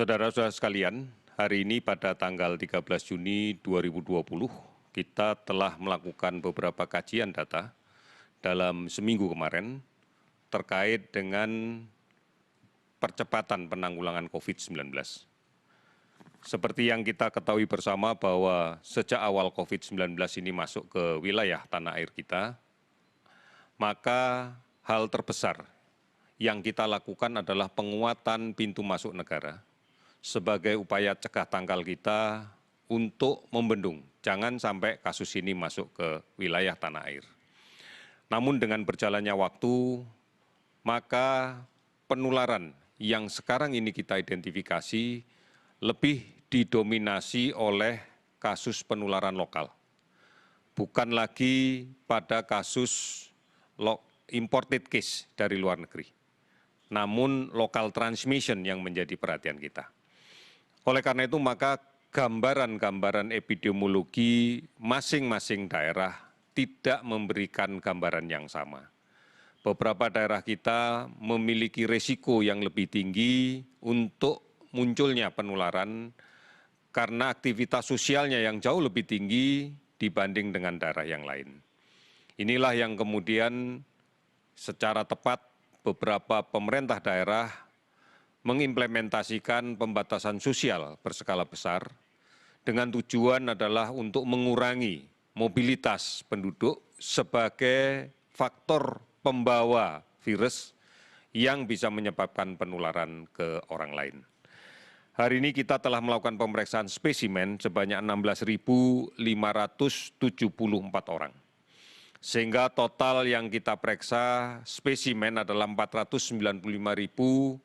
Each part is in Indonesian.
Saudara-saudara sekalian, hari ini pada tanggal 13 Juni 2020, kita telah melakukan beberapa kajian data dalam seminggu kemarin terkait dengan percepatan penanggulangan COVID-19. Seperti yang kita ketahui bersama bahwa sejak awal COVID-19 ini masuk ke wilayah tanah air kita, maka hal terbesar yang kita lakukan adalah penguatan pintu masuk negara sebagai upaya cegah tangkal kita untuk membendung, jangan sampai kasus ini masuk ke wilayah tanah air. Namun dengan berjalannya waktu, maka penularan yang sekarang ini kita identifikasi lebih didominasi oleh kasus penularan lokal. Bukan lagi pada kasus imported case dari luar negeri, namun local transmission yang menjadi perhatian kita. Oleh karena itu, maka gambaran-gambaran epidemiologi masing-masing daerah tidak memberikan gambaran yang sama. Beberapa daerah kita memiliki risiko yang lebih tinggi untuk munculnya penularan karena aktivitas sosialnya yang jauh lebih tinggi dibanding dengan daerah yang lain. Inilah yang kemudian secara tepat beberapa pemerintah daerah mengimplementasikan pembatasan sosial berskala besar dengan tujuan adalah untuk mengurangi mobilitas penduduk sebagai faktor pembawa virus yang bisa menyebabkan penularan ke orang lain. Hari ini kita telah melakukan pemeriksaan spesimen sebanyak 16.574 orang. Sehingga total yang kita periksa spesimen adalah 495.527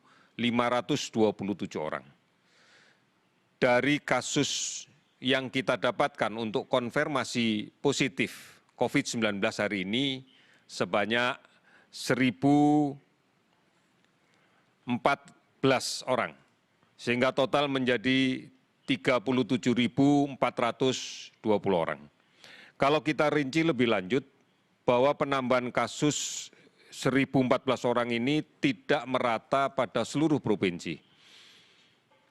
orang. Dari kasus yang kita dapatkan untuk konfirmasi positif COVID-19 hari ini sebanyak 1.014 orang, sehingga total menjadi 37.420 orang. Kalau kita rinci lebih lanjut, bahwa penambahan kasus 1.014 orang ini tidak merata pada seluruh provinsi.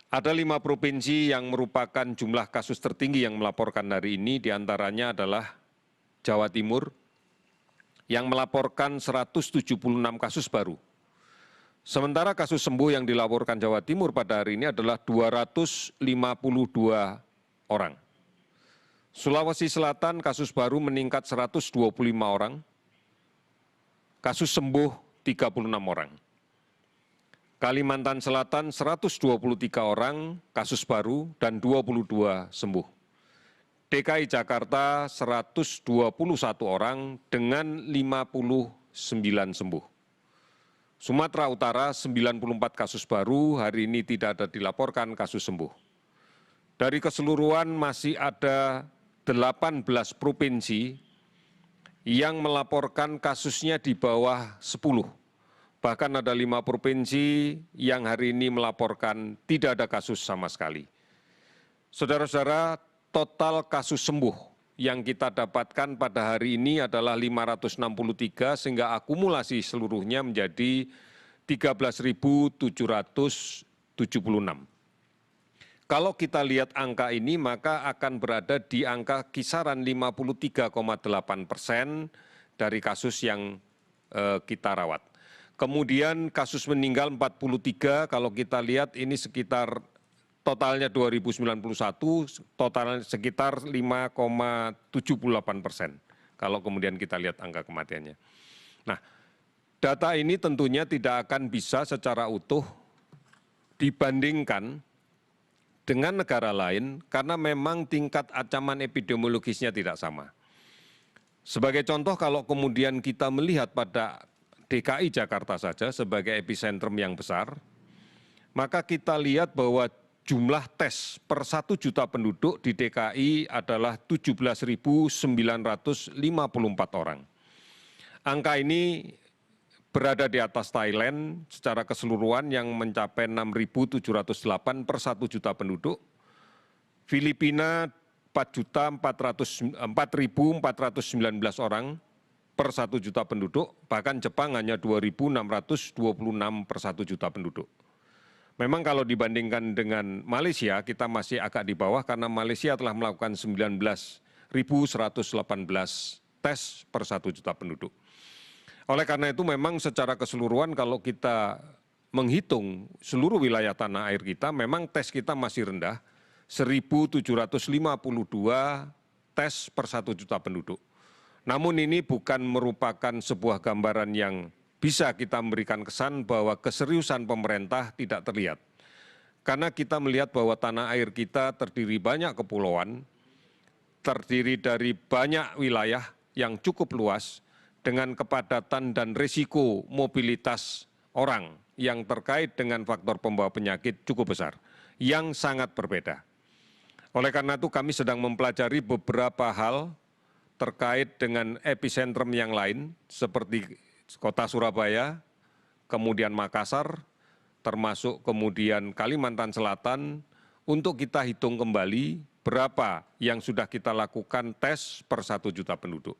Ada 5 provinsi yang merupakan jumlah kasus tertinggi yang melaporkan hari ini, diantaranya adalah Jawa Timur, yang melaporkan 176 kasus baru. Sementara kasus sembuh yang dilaporkan Jawa Timur pada hari ini adalah 252 orang. Sulawesi Selatan kasus baru meningkat 125 orang, kasus sembuh 36 orang. Kalimantan Selatan 123 orang kasus baru dan 22 sembuh. DKI Jakarta 121 orang dengan 59 sembuh. Sumatera Utara 94 kasus baru, hari ini tidak ada dilaporkan kasus sembuh. Dari keseluruhan masih ada 18 provinsi yang melaporkan kasusnya di bawah 10. Bahkan ada 5 provinsi yang hari ini melaporkan tidak ada kasus sama sekali. Saudara-saudara, total kasus sembuh yang kita dapatkan pada hari ini adalah 563 sehingga akumulasi seluruhnya menjadi 13.776. Kalau kita lihat angka ini, maka akan berada di angka kisaran 53,8% dari kasus yang kita rawat. Kemudian kasus meninggal 43, kalau kita lihat ini sekitar totalnya 2091, total sekitar 5,78%. Kalau kemudian kita lihat angka kematiannya. Nah, data ini tentunya tidak akan bisa secara utuh dibandingkan dengan negara lain karena memang tingkat ancaman epidemiologisnya tidak sama. Sebagai contoh, kalau kemudian kita melihat pada DKI Jakarta saja sebagai epicentrum yang besar, maka kita lihat bahwa jumlah tes per 1 juta penduduk di DKI adalah 17.954 orang. Angka ini berada di atas Thailand secara keseluruhan yang mencapai 6.708 per 1 juta penduduk, Filipina 4.419 orang per 1 juta penduduk, bahkan Jepang hanya 2.626 per 1 juta penduduk. Memang kalau dibandingkan dengan Malaysia, kita masih agak di bawah karena Malaysia telah melakukan 19.118 tes per 1 juta penduduk. Oleh karena itu memang secara keseluruhan kalau kita menghitung seluruh wilayah tanah air kita, memang tes kita masih rendah, 1.752 tes per 1 juta penduduk. Namun ini bukan merupakan sebuah gambaran yang bisa kita memberikan kesan bahwa keseriusan pemerintah tidak terlihat. Karena kita melihat bahwa tanah air kita terdiri banyak kepulauan, terdiri dari banyak wilayah yang cukup luas, dengan kepadatan dan risiko mobilitas orang yang terkait dengan faktor pembawa penyakit cukup besar, yang sangat berbeda. Oleh karena itu kami sedang mempelajari beberapa hal terkait dengan epicentrum yang lain, seperti Kota Surabaya, kemudian Makassar, termasuk kemudian Kalimantan Selatan, untuk kita hitung kembali berapa yang sudah kita lakukan tes per 1 juta penduduk.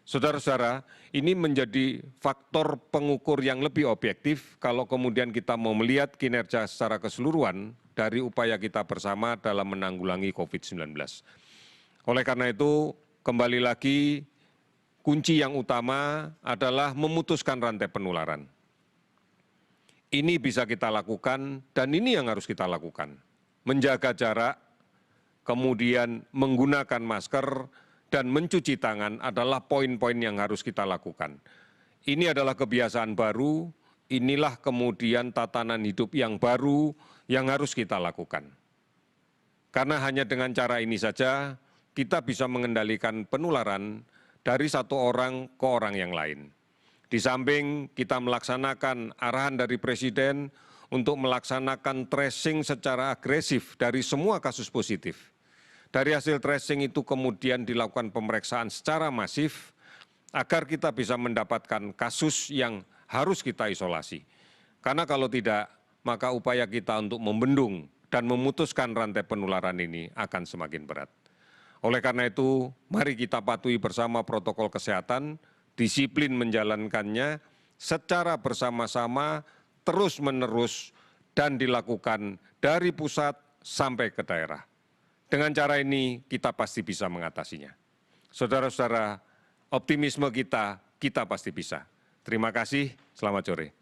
Saudara-saudara, ini menjadi faktor pengukur yang lebih objektif kalau kemudian kita mau melihat kinerja secara keseluruhan dari upaya kita bersama dalam menanggulangi COVID-19. Oleh karena itu, kembali lagi, kunci yang utama adalah memutuskan rantai penularan. Ini bisa kita lakukan dan ini yang harus kita lakukan. Menjaga jarak, kemudian menggunakan masker, dan mencuci tangan adalah poin-poin yang harus kita lakukan. Ini adalah kebiasaan baru, inilah kemudian tatanan hidup yang baru yang harus kita lakukan. Karena hanya dengan cara ini saja kita bisa mengendalikan penularan dari satu orang ke orang yang lain. Di samping kita melaksanakan arahan dari Presiden untuk melaksanakan tracing secara agresif dari semua kasus positif. Dari hasil tracing itu kemudian dilakukan pemeriksaan secara masif agar kita bisa mendapatkan kasus yang harus kita isolasi. Karena kalau tidak, maka upaya kita untuk membendung dan memutuskan rantai penularan ini akan semakin berat. Oleh karena itu, mari kita patuhi bersama protokol kesehatan, disiplin menjalankannya secara bersama-sama, terus-menerus, dan dilakukan dari pusat sampai ke daerah. Dengan cara ini, kita pasti bisa mengatasinya. Saudara-saudara, optimisme kita pasti bisa. Terima kasih, selamat sore.